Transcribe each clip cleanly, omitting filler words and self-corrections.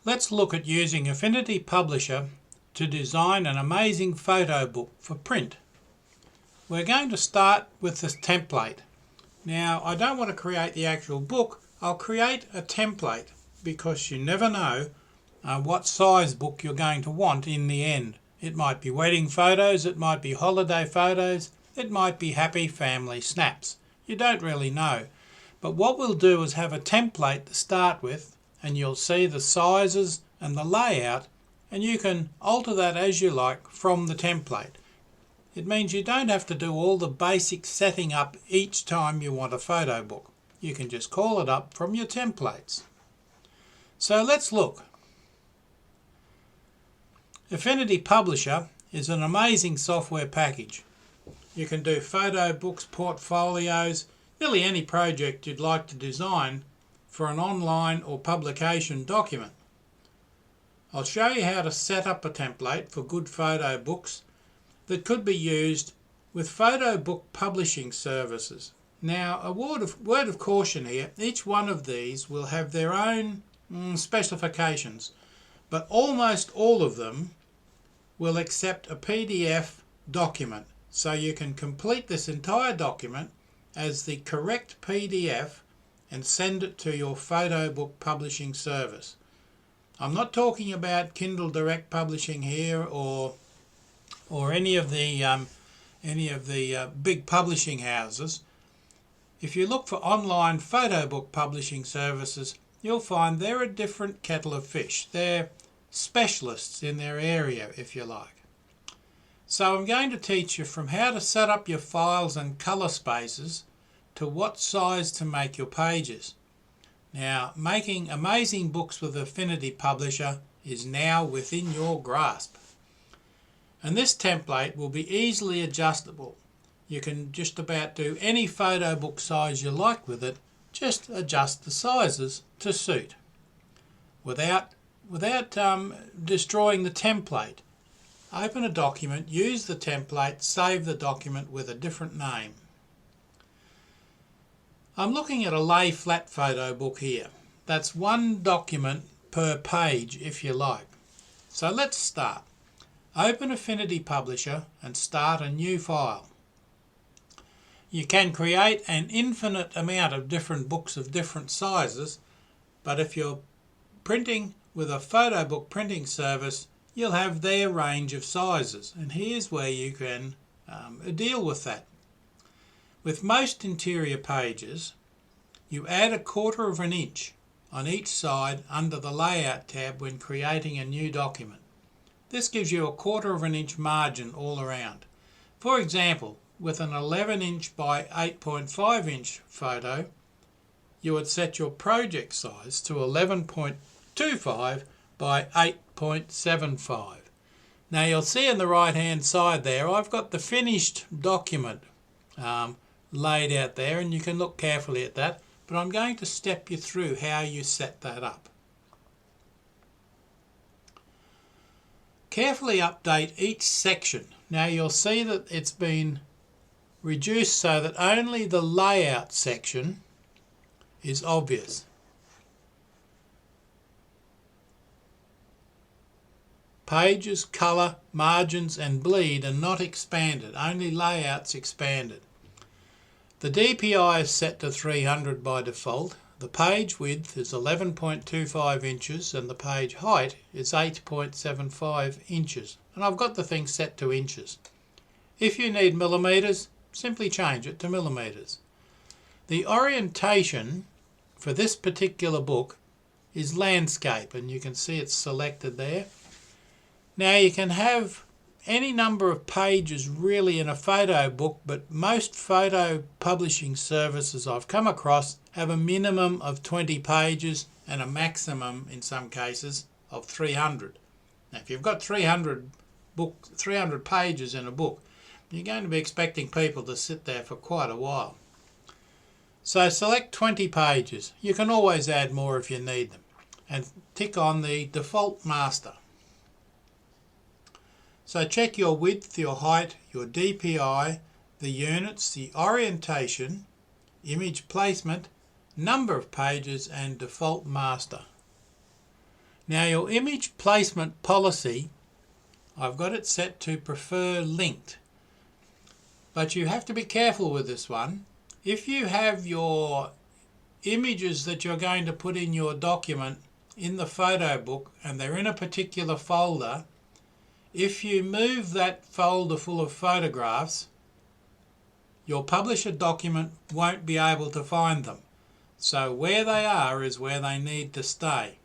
Let's look at using Affinity Publisher to design an amazing photo book for print. We're going to start with this template. Now, I don't want to create the actual book, I'll create a template because you never know what size book you're going to want in the end. It might be wedding photos, it might be holiday photos, it might be happy family snaps. You don't really know. But what we'll do is have a template to start with, and you'll see the sizes and the layout, and you can alter that as you like from the template. It means you don't have to do all the basic setting up each time you want a photo book. You can just call it up from your templates. So let's look. Affinity Publisher is an amazing software package. You can do photo books, portfolios, nearly any project you'd like to design for an online or publication document. I'll show you how to set up a template for good photo books that could be used with photo book publishing services. Now, a word of caution here, each one of these will have their own specifications, but almost all of them will accept a PDF document, so you can complete this entire document as the correct PDF and send it to your photo book publishing service. I'm not talking about Kindle Direct Publishing here or any of the big publishing houses. If you look for online photo book publishing services, you'll find they're a different kettle of fish. They're specialists in their area, if you like. So I'm going to teach you from how to set up your files and colour spaces to what size to make your pages. Now, making amazing books with Affinity Publisher is now within your grasp. And this template will be easily adjustable. You can just about do any photo book size you like with it, just adjust the sizes to suit without destroying the template. Open a document, use the template, save the document with a different name. I'm looking at a LayFlat photo book here. That's one document per page if you like. So let's start. Open Affinity Publisher and start a new file. You can create an infinite amount of different books of different sizes, but if you're printing with a photo book printing service, you'll have their range of sizes, and here's where you can deal with that. With most interior pages, you add 1/4 of an inch on each side under the Layout tab when creating a new document. This gives you 1/4 of an inch margin all around. For example, with an 11-inch by 8.5-inch photo, you would set your project size to 11.25 by 8.75. Now you'll see on the right hand side there I've got the finished document laid out there, and you can look carefully at that, but I'm going to step you through how you set that up. Carefully update each section. Now you'll see that it's been reduced so that only the layout section is obvious. Pages, colour, margins and bleed are not expanded, only layouts expanded. The DPI is set to 300 by default. The page width is 11.25 inches and the page height is 8.75 inches. And I've got the thing set to inches. If you need millimetres, simply change it to millimetres. The orientation for this particular book is landscape, and you can see it's selected there. Now you can have any number of pages really in a photo book, but most photo publishing services I've come across have a minimum of 20 pages and a maximum, in some cases, of 300. Now if you've got 300 pages in a book, you're going to be expecting people to sit there for quite a while. So select 20 pages. You can always add more if you need them, and tick on the default master. So check your width, your height, your DPI, the units, the orientation, image placement, number of pages and default master. Now your image placement policy, I've got it set to prefer linked. But you have to be careful with this one. If you have your images that you're going to put in your document in the photo book and they're in a particular folder, if you move that folder full of photographs, your publisher document won't be able to find them. So where they are is where they need to stay.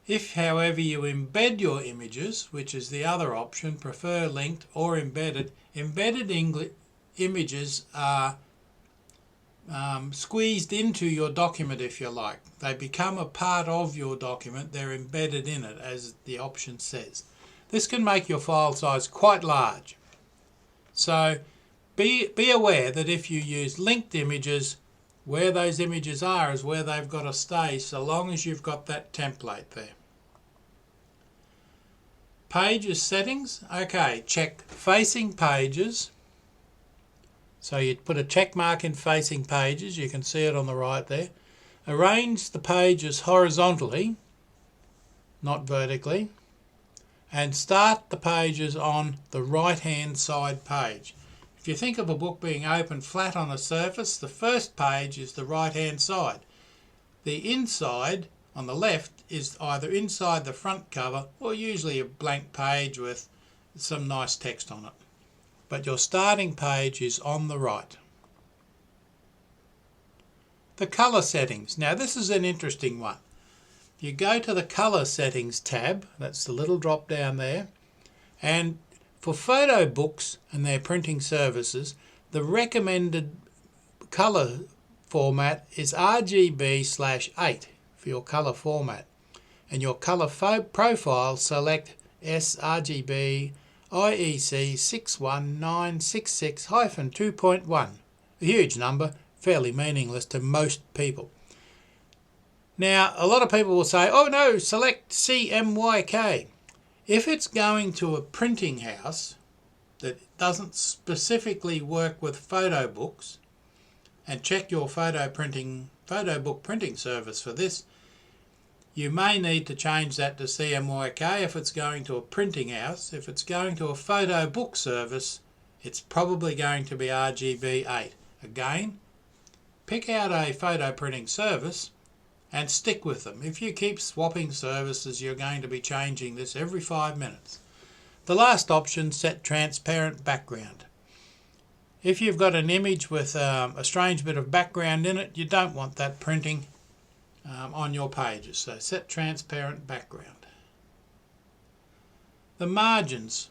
If, however, you embed your images, which is the other option, prefer linked or embedded, images are squeezed into your document, if you like. They become a part of your document. They're embedded in it, as the option says. This can make your file size quite large. So be aware that if you use linked images, where those images are is where they've got to stay, so long as you've got that template there. Pages settings. Okay, check facing pages. So you put a check mark in facing pages. You can see it on the right there. Arrange the pages horizontally, not vertically. And start the pages on the right hand side page. If you think of a book being open flat on a surface, the first page is the right hand side. The inside on the left is either inside the front cover or usually a blank page with some nice text on it. But your starting page is on the right. The colour settings. Now this is an interesting one. You go to the colour settings tab, that's the little drop down there, and for photo books and their printing services, the recommended colour format is RGB/8 for your colour format. And your colour profile, select sRGB IEC 61966-2.1. A huge number, fairly meaningless to most people. Now, a lot of people will say, oh no, select CMYK. If it's going to a printing house that doesn't specifically work with photo books, and check your photo book printing service for this, you may need to change that to CMYK if it's going to a printing house. If it's going to a photo book service, it's probably going to be RGB8. Again, pick out a photo printing service and stick with them. If you keep swapping services, you're going to be changing this every 5 minutes. The last option, set transparent background. If you've got an image with a strange bit of background in it, you don't want that printing on your pages. So set transparent background. The margins.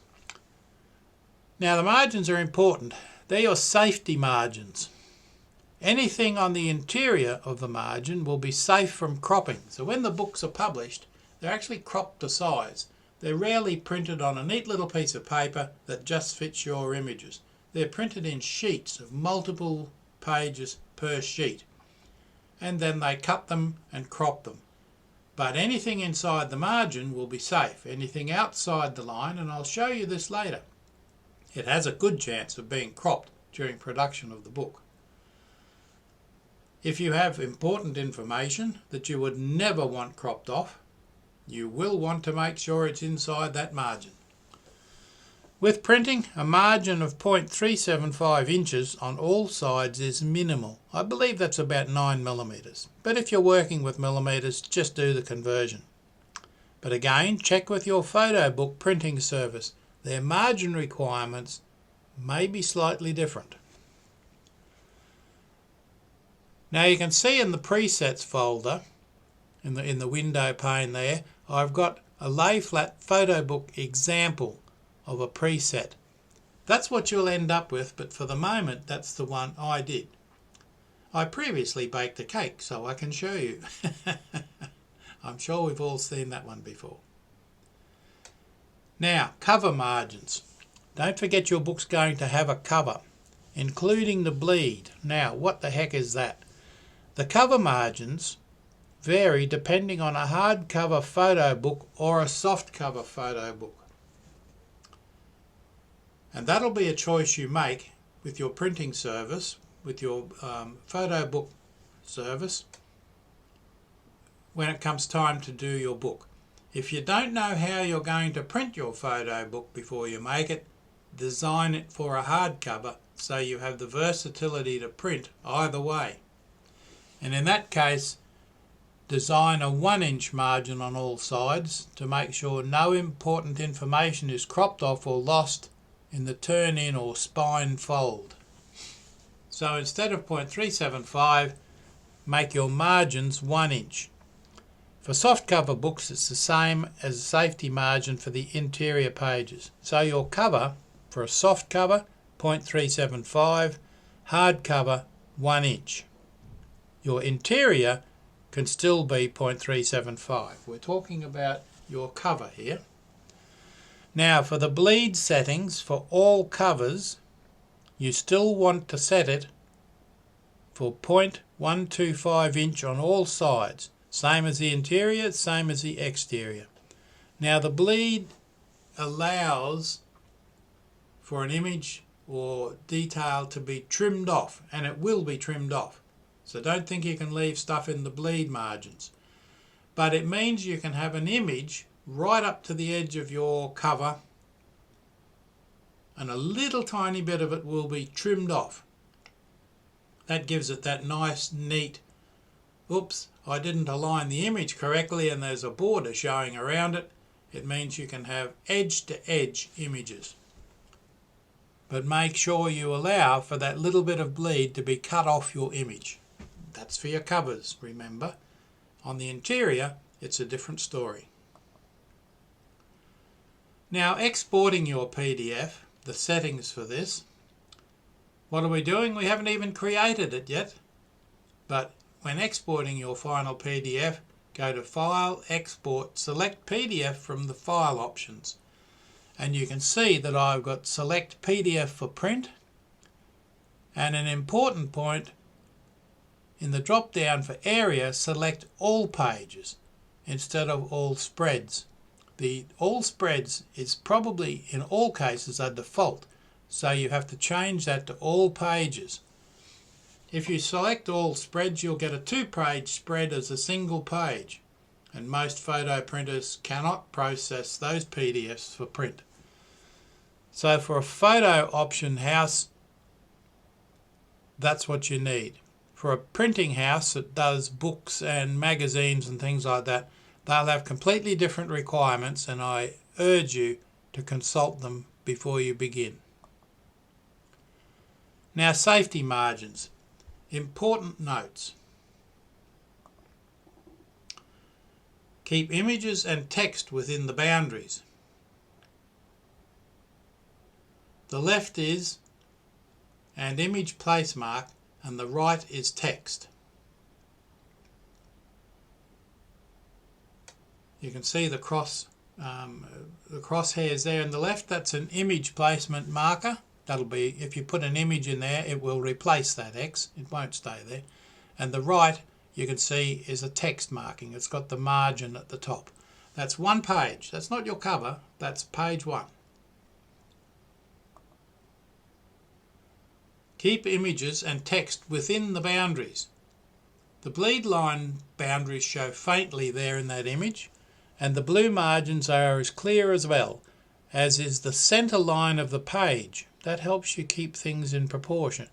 Now the margins are important. They're your safety margins. Anything on the interior of the margin will be safe from cropping. So when the books are published, they're actually cropped to size. They're rarely printed on a neat little piece of paper that just fits your images. They're printed in sheets of multiple pages per sheet. And then they cut them and crop them. But anything inside the margin will be safe. Anything outside the line, and I'll show you this later, it has a good chance of being cropped during production of the book. If you have important information that you would never want cropped off, you will want to make sure it's inside that margin. With printing, a margin of 0.375 inches on all sides is minimal. I believe that's about 9 millimeters. But if you're working with millimeters, just do the conversion. But again, check with your photo book printing service. Their margin requirements may be slightly different. Now you can see in the presets folder, in the window pane there, I've got a LayFlat photo book example of a preset. That's what you'll end up with, but for the moment that's the one I did. I previously baked a cake, so I can show you. I'm sure we've all seen that one before. Now, cover margins. Don't forget your book's going to have a cover, including the bleed. Now, what the heck is that? The cover margins vary depending on a hardcover photo book or a softcover photo book. And that'll be a choice you make with your printing service, with your photo book service, when it comes time to do your book. If you don't know how you're going to print your photo book before you make it, design it for a hardcover so you have the versatility to print either way. And in that case, design a 1-inch margin on all sides to make sure no important information is cropped off or lost in the turn-in or spine fold. So instead of 0.375, make your margins 1 inch. For softcover books, it's the same as a safety margin for the interior pages. So your cover, for a soft cover, 0.375, hard cover, 1 inch. Your interior can still be 0.375. We're talking about your cover here. Now for the bleed settings for all covers, you still want to set it for 0.125 inch on all sides. Same as the interior, same as the exterior. Now the bleed allows for an image or detail to be trimmed off, and it will be trimmed off. So don't think you can leave stuff in the bleed margins. But it means you can have an image right up to the edge of your cover, and a little tiny bit of it will be trimmed off. That gives it that nice, neat, oops, I didn't align the image correctly and there's a border showing around it. It means you can have edge-to-edge images. But make sure you allow for that little bit of bleed to be cut off your image. That's for your covers, remember. On the interior, it's a different story. Now, exporting your PDF, the settings for this. What are we doing? We haven't even created it yet. But when exporting your final PDF, go to File, Export, select PDF from the File options. And you can see that I've got Select PDF for Print. And an important point, in the drop down for Area, select All Pages instead of All Spreads. The All Spreads is probably in all cases a default, so you have to change that to All Pages. If you select All Spreads, you'll get a 2-page spread as a single page, and most photo printers cannot process those PDFs for print. So for a photo option house, that's what you need. For a printing house that does books and magazines and things like that, they'll have completely different requirements, and I urge you to consult them before you begin. Now, safety margins. Important notes. Keep images and text within the boundaries. The left is and image place mark, and the right is text. You can see the crosshairs there in the left. That's an image placement marker. That'll be, if you put an image in there, it will replace that X. It won't stay there. And the right, you can see, is a text marking. It's got the margin at the top. That's one page. That's not your cover. That's page 1. Keep images and text within the boundaries. The bleed line boundaries show faintly there in that image, and the blue margins are as clear as well, as is the center line of the page. That helps you keep things in proportion.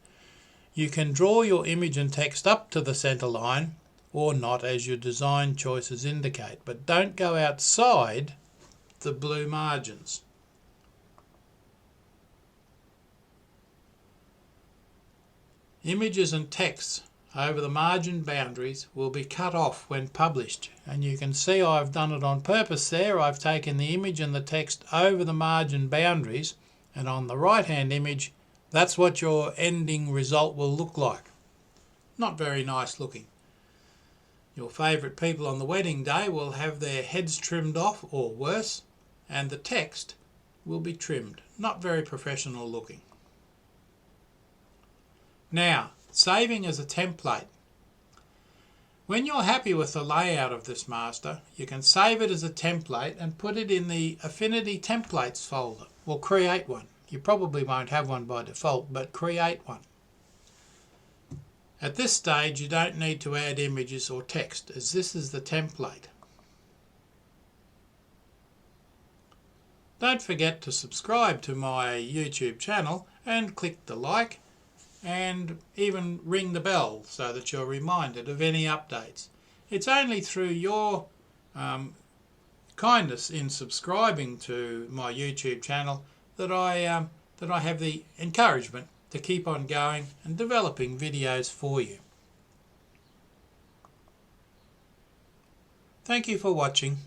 You can draw your image and text up to the center line or not, as your design choices indicate, but don't go outside the blue margins. Images and texts over the margin boundaries will be cut off when published, and you can see I've done it on purpose there. I've taken the image and the text over the margin boundaries, and on the right hand image, that's what your ending result will look like. Not very nice looking. Your favourite people on the wedding day will have their heads trimmed off, or worse, and the text will be trimmed. Not very professional looking. Now, saving as a template. When you're happy with the layout of this master, you can save it as a template and put it in the Affinity Templates folder. Well, create one. You probably won't have one by default, but create one. At this stage, you don't need to add images or text, as this is the template. Don't forget to subscribe to my YouTube channel and click the like and even ring the bell so that you're reminded of any updates. It's only through your kindness in subscribing to my YouTube channel that I have the encouragement to keep on going and developing videos for you. Thank you for watching.